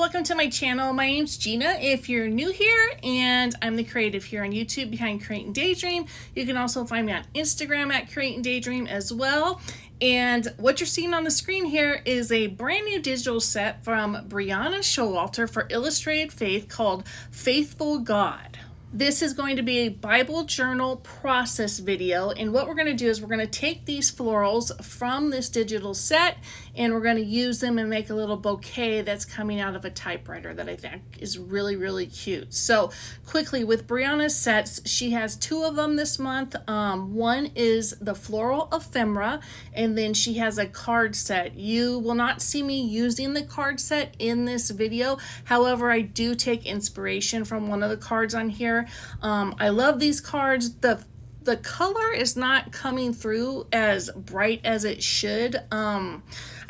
welcome to my channel. My name's Gena if you're new here, and I'm the creative here on YouTube behind Create Daydream. You can also find me on Instagram at Create Daydream as well. And what you're seeing on the screen here is a brand new digital set from Brianna Showalter for Illustrated Faith called Faithful God. This is going to be a Bible journal process video, and what we're going to do is we're going to take these florals from this digital set and we're going to use them and make a little bouquet that's coming out of a typewriter that I think is really, really cute. So quickly, with Brianna's sets, she has two of them this month. One is the floral ephemera, and then she has a card set. You will not see me using the card set in this video. However, I do take inspiration from one of the cards on here. I love these cards. The color is not coming through as bright as it should.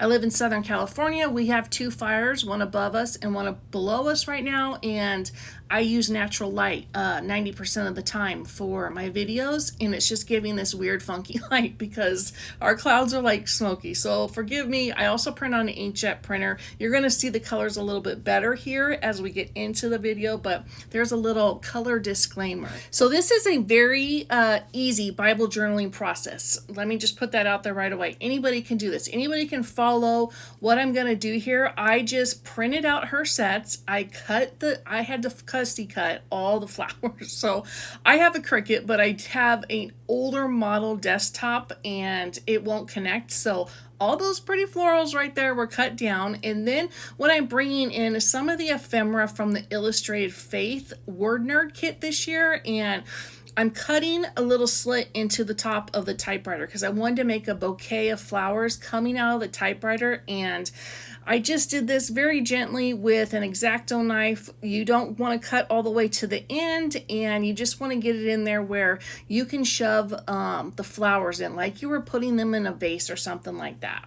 I live in Southern California. We have two fires, one above us and one below us right now, and I use natural light 90% of the time for my videos, and it's just giving this weird funky light because our clouds are like smoky, so forgive me. I also print on an inkjet printer. You're going to see the colors a little bit better here as we get into the video, but there's a little color disclaimer. So this is a very easy Bible journaling process. Let me just put that out there right away. Anybody can do this. Anybody can follow what I'm going to do here. I just printed out her sets. I had to custody cut all the flowers. So I have a Cricut, but I have an older model desktop and it won't connect. So all those pretty florals right there were cut down. And then what I'm bringing in is some of the ephemera from the Illustrated Faith Word Nerd kit this year. And I'm cutting a little slit into the top of the typewriter because I wanted to make a bouquet of flowers coming out of the typewriter, and I just did this very gently with an X-Acto knife. You don't want to cut all the way to the end, and you just want to get it in there where you can shove the flowers in like you were putting them in a vase or something like that.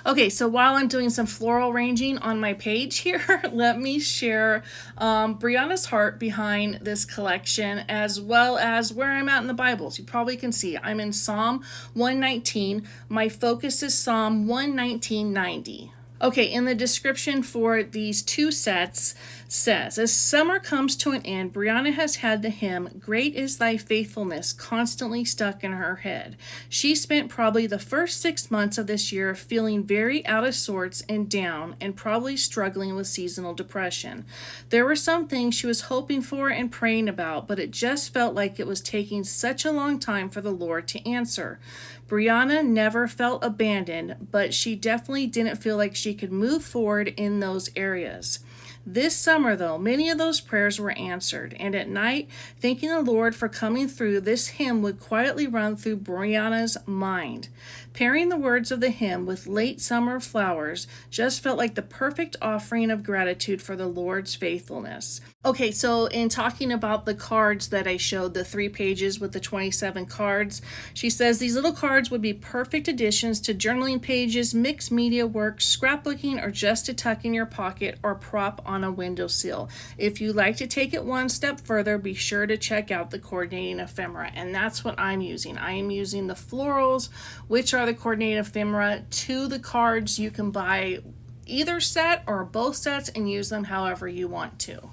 Okay, so while I'm doing some floral arranging on my page here, let me share Brianna's heart behind this collection, as well as where I'm at in the Bible. So you probably can see I'm in Psalm 119. My focus is Psalm 119:90. Okay, in the description for these two sets says, as summer comes to an end, Brianna has had the hymn, Great is Thy Faithfulness, constantly stuck in her head. She spent probably the first 6 months of this year feeling very out of sorts and down, and probably struggling with seasonal depression. There were some things she was hoping for and praying about, but it just felt like it was taking such a long time for the Lord to answer. Brianna never felt abandoned, but she definitely didn't feel like she could move forward in those areas. This summer, though, many of those prayers were answered, and at night, thanking the Lord for coming through, this hymn would quietly run through Brianna's mind. Pairing the words of the hymn with late summer flowers just felt like the perfect offering of gratitude for the Lord's faithfulness. Okay, so in talking about the cards that I showed, the 3 pages with the 27 cards, she says these little cards would be perfect additions to journaling pages, mixed media work, scrapbooking, or just to tuck in your pocket or prop on a windowsill. If you'd like to take it one step further, be sure to check out the coordinating ephemera, and that's what I'm using. I am using the florals, which are the coordinating ephemera, to the cards. You can buy either set or both sets and use them however you want to.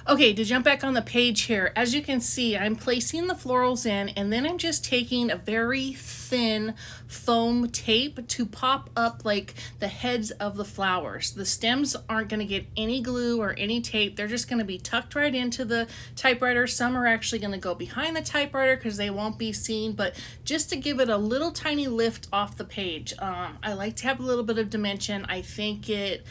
Okay, to jump back on the page here, as you can see, I'm placing the florals in, and then I'm just taking a very thin foam tape to pop up like the heads of the flowers. The stems aren't going to get any glue or any tape. They're just going to be tucked right into the typewriter. Some are actually going to go behind the typewriter because they won't be seen, but just to give it a little tiny lift off the page. I like to have a little bit of dimension. I think it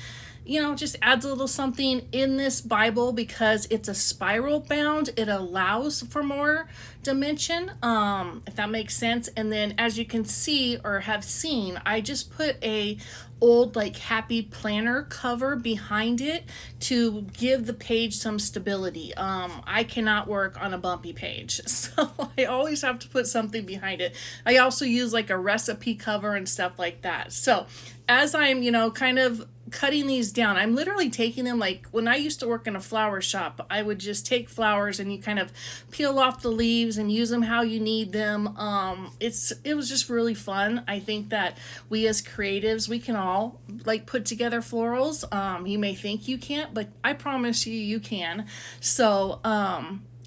just adds a little something in this Bible because it's a spiral bound. It allows for more dimension, if that makes sense. And then as you can see or have seen, I just put a old like happy planner cover behind it to give the page some stability. I cannot work on a bumpy page, so I always have to put something behind it. I also use like a recipe cover and stuff like that. So as I'm kind of cutting these down. I'm literally taking them, like when I used to work in a flower shop, I would just take flowers and you kind of peel off the leaves and use them how you need them. It was just really fun. I think that we as creatives, we can all like put together florals. You may think you can't, but I promise you can. So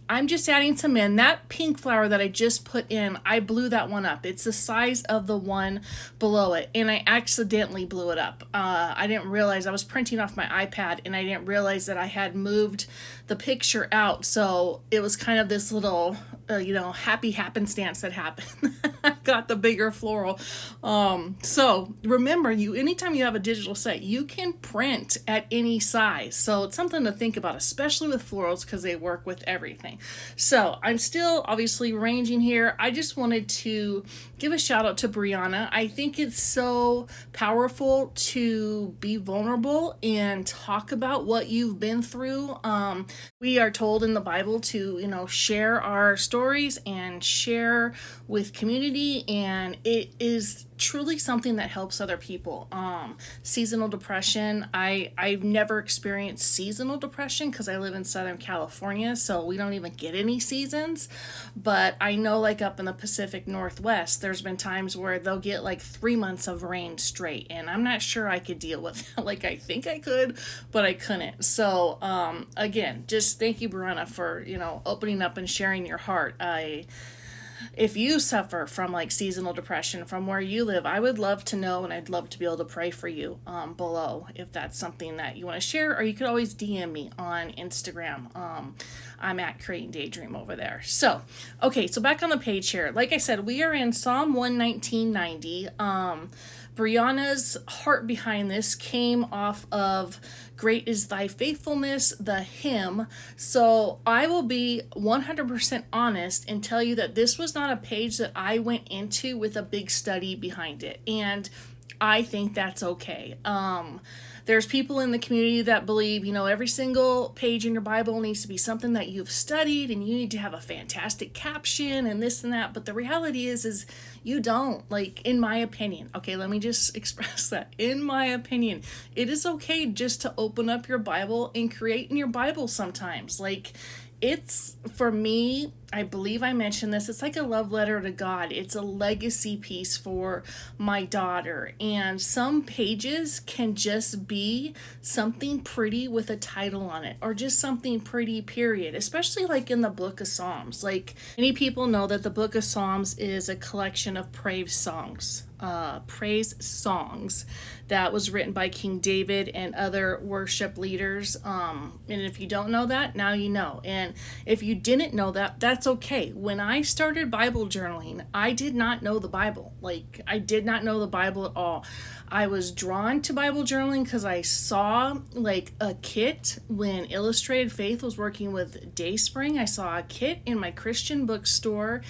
I'm just adding some in. That pink flower that I just put in, I blew that one up. It's the size of the one below it, and I accidentally blew it up. I didn't realize, I was printing off my iPad, and I didn't realize that I had moved the picture out, so it was kind of this little, happy happenstance that happened. I got the bigger floral. So remember, anytime you have a digital set, you can print at any size. So it's something to think about, especially with florals, because they work with everything. So I'm still obviously arranging here. I just wanted to give a shout out to Brianna. I think it's so powerful to be vulnerable and talk about what you've been through. We are told in the Bible to, share our stories and share with community, and it is truly something that helps other people. Seasonal depression, I've never experienced seasonal depression because I live in Southern California, so we don't even get any seasons. But I know, like up in the Pacific Northwest, there's been times where they'll get like 3 months of rain straight, and I'm not sure I could deal with that. Like, I think I could, but I couldn't. So again, just thank you, Brianna, for opening up and sharing your heart. If you suffer from like seasonal depression from where you live, I would love to know, and I'd love to be able to pray for you below if that's something that you want to share, or you could always DM me on Instagram. I'm at Creating Daydream over there. So, okay, so back on the page here. Like I said, we are in Psalm 119:90. Brianna's heart behind this came off of Great is Thy Faithfulness, the hymn. So I will be 100% honest and tell you that this was not a page that I went into with a big study behind it. And I think that's okay. There's people in the community that believe, every single page in your Bible needs to be something that you've studied, and you need to have a fantastic caption and this and that. But the reality is you don't. Like, in my opinion, okay, let me just express that. In my opinion, it is okay just to open up your Bible and create in your Bible sometimes. Like, it's, for me, I believe I mentioned this, it's like a love letter to God. It's a legacy piece for my daughter. And some pages can just be something pretty with a title on it, or just something pretty, period. Especially like in the book of Psalms. Like, many people know that the book of Psalms is a collection of praise songs that was written by King David and other worship leaders. And if you don't know that, now you know. And if you didn't know that, that's okay. When I started Bible journaling, I did not know the Bible. Like, I did not know the Bible at all. I was drawn to Bible journaling because I saw like a kit when Illustrated Faith was working with Dayspring. I saw a kit in my Christian bookstore,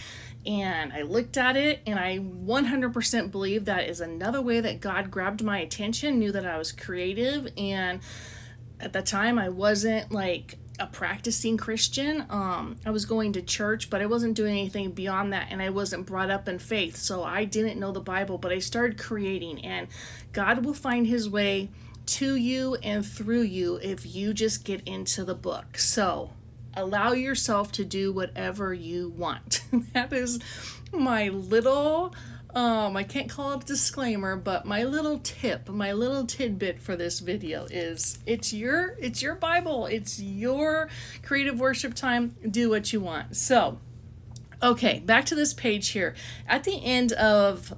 and I looked at it, and I 100% believe that is another way that God grabbed my attention, knew that I was creative. And at the time, I wasn't like a practicing Christian. I was going to church, but I wasn't doing anything beyond that, and I wasn't brought up in faith, so I didn't know the Bible. But I started creating, and God will find his way to you and through you if you just get into the book. So allow yourself to do whatever you want. That is my little, I can't call it a disclaimer, but my little tip, my little tidbit for this video is it's your Bible. It's your creative worship time. Do what you want. So, okay, back to this page here. At the end of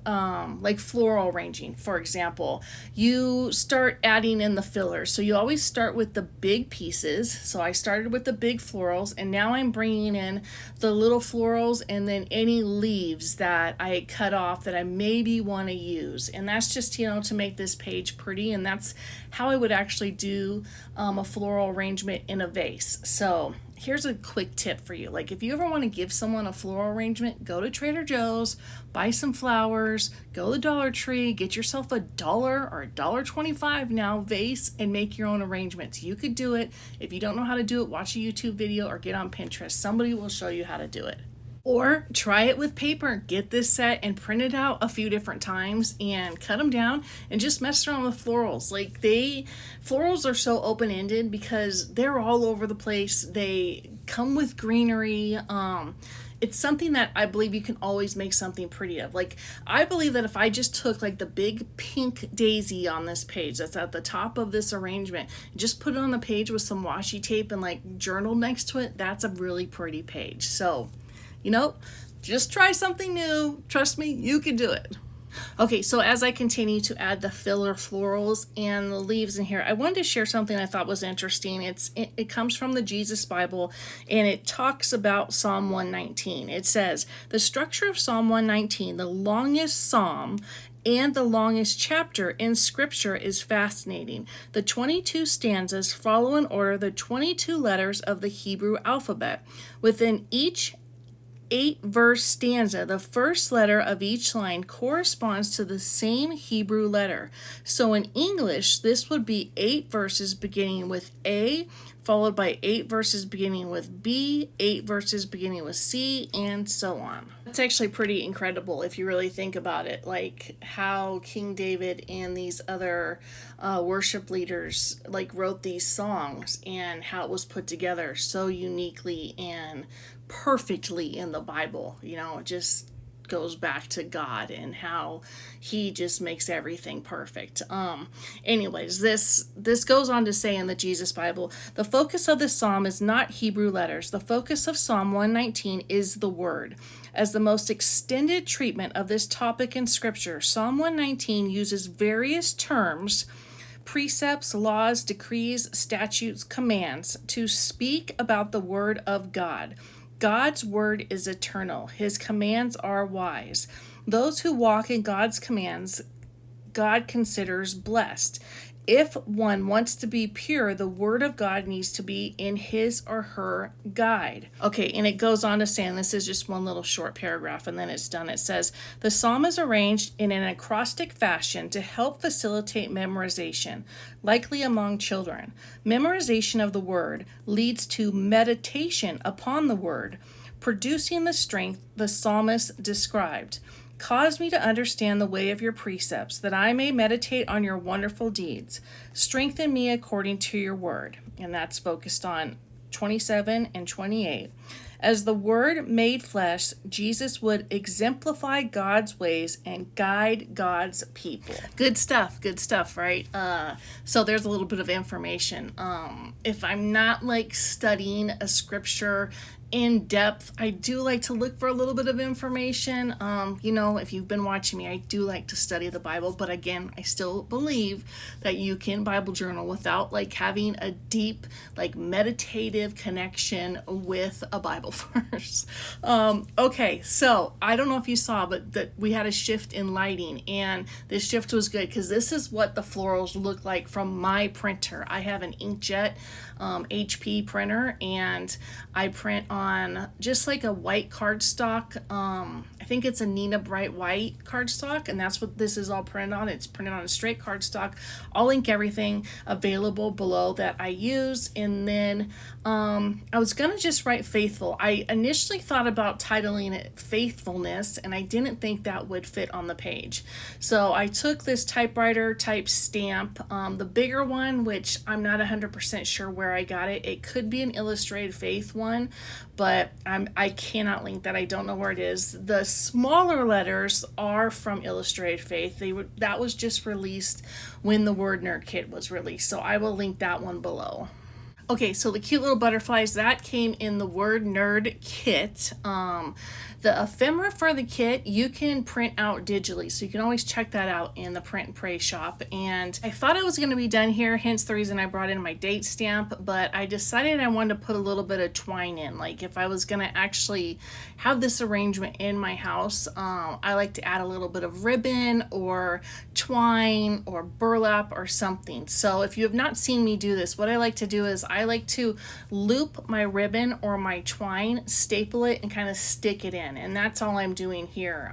like floral arranging, for example, you start adding in the fillers. So you always start with the big pieces. So I started with the big florals, and now I'm bringing in the little florals and then any leaves that I cut off that I maybe want to use. And that's just, to make this page pretty. And that's how I would actually do a floral arrangement in a vase. So here's a quick tip for you. Like, if you ever want to give someone a floral arrangement, go to Trader Joe's, buy some flowers, go to the Dollar Tree, get yourself $1 or $1.25 now vase, and make your own arrangements. You could do it. If you don't know how to do it, watch a YouTube video or get on Pinterest. Somebody will show you how to do it. Or try it with paper. Get this set and print it out a few different times and cut them down and just mess around with florals. Florals are so open-ended because they're all over the place. They come with greenery. It's something that I believe you can always make something pretty of. I believe that if I just took the big pink daisy on this page that's at the top of this arrangement, just put it on the page with some washi tape and journal next to it, that's a really pretty page. So, just try something new. Trust me, you can do it. Okay, so as I continue to add the filler florals and the leaves in here, I wanted to share something I thought was interesting. It comes from the Jesus Bible, and it talks about Psalm 119. It says, the structure of Psalm 119, the longest psalm and the longest chapter in Scripture, is fascinating. The 22 stanzas follow in order the 22 letters of the Hebrew alphabet. Within each 8-verse stanza, the first letter of each line corresponds to the same Hebrew letter. So in English, this would be 8 verses beginning with A, followed by 8 verses beginning with B, 8 verses beginning with C, and so on. That's actually pretty incredible if you really think about it, how King David and these other worship leaders wrote these songs and how it was put together so uniquely and perfectly in the Bible. It just goes back to God and how he just makes everything perfect. Anyways, this goes on to say in the Jesus Bible, the focus of this psalm is not Hebrew letters. The focus of Psalm 119 is the word. As the most extended treatment of this topic in Scripture, Psalm 119 uses various terms, precepts, laws, decrees, statutes, commands to speak about the word of God. God's word is eternal. His commands are wise. Those who walk in God's commands, God considers blessed. If one wants to be pure, the word of God needs to be in his or her guide. Okay, and it goes on to say, and this is just one little short paragraph and then it's done. It says, the psalm is arranged in an acrostic fashion to help facilitate memorization, likely among children. Memorization of the word leads to meditation upon the word, producing the strength the psalmist described. Cause me to understand the way of your precepts, that I may meditate on your wonderful deeds. Strengthen me according to your word. And that's focused on 27 and 28. As the Word made flesh, Jesus would exemplify God's ways and guide God's people. Good stuff, right? So there's a little bit of information. If I'm not studying a scripture in depth, I do like to look for a little bit of information. If you've been watching me, I do like to study the Bible, but again, I still believe that you can Bible journal without having a deep, meditative connection with a Bible verse. Okay, so I don't know if you saw, but that we had a shift in lighting, and this shift was good because this is what the florals look like from my printer. I have an inkjet HP printer, and I print on just a white cardstock. I think it's a Nina Bright White cardstock, and that's what this is all printed on. It's printed on a straight cardstock. I'll link everything available below that I use. And then I was gonna just write faithful. I initially thought about titling it Faithfulness, and I didn't think that would fit on the page. So I took this typewriter type stamp, the bigger one, which I'm not 100% sure where I got it. It could be an Illustrated Faith one, but I cannot link that. I don't know where it is. The smaller letters are from Illustrated Faith. That was just released when the Word Nerd Kit was released, so I will link that one below. Okay, so the cute little butterflies, that came in the Word Nerd Kit. The ephemera for the kit, you can print out digitally, so you can always check that out in the Print and Pray shop. And I thought I was going to be done here, hence the reason I brought in my date stamp, but I decided I wanted to put a little bit of twine in. If I was going to actually have this arrangement in my house, I like to add a little bit of ribbon or twine or burlap or something. So if you have not seen me do this, what I like to do is I like to loop my ribbon or my twine, staple it, and kind of stick it in. And that's all I'm doing here.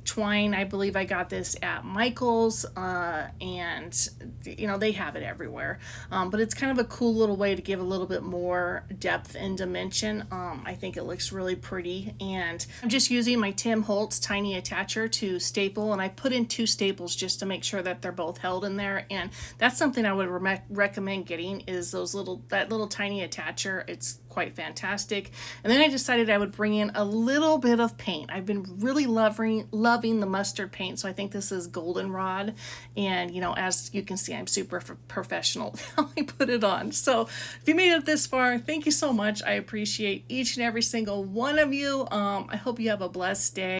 Twine, I believe I got this at Michael's, and they have it everywhere. But it's kind of a cool little way to give a little bit more depth and dimension. I think it looks really pretty, and I'm just using my Tim Holtz tiny attacher to staple, and I put in 2 staples just to make sure that they're both held in there. And that's something I would recommend getting, is that little tiny attacher. It's quite fantastic. And then I decided I would bring in a little bit of paint. I've been really loving the mustard paint, so I think this is goldenrod, and as you can see, I'm super professional how I put it on. So if you made it this far, thank you so much. I appreciate each and every single one of you. I hope you have a blessed day.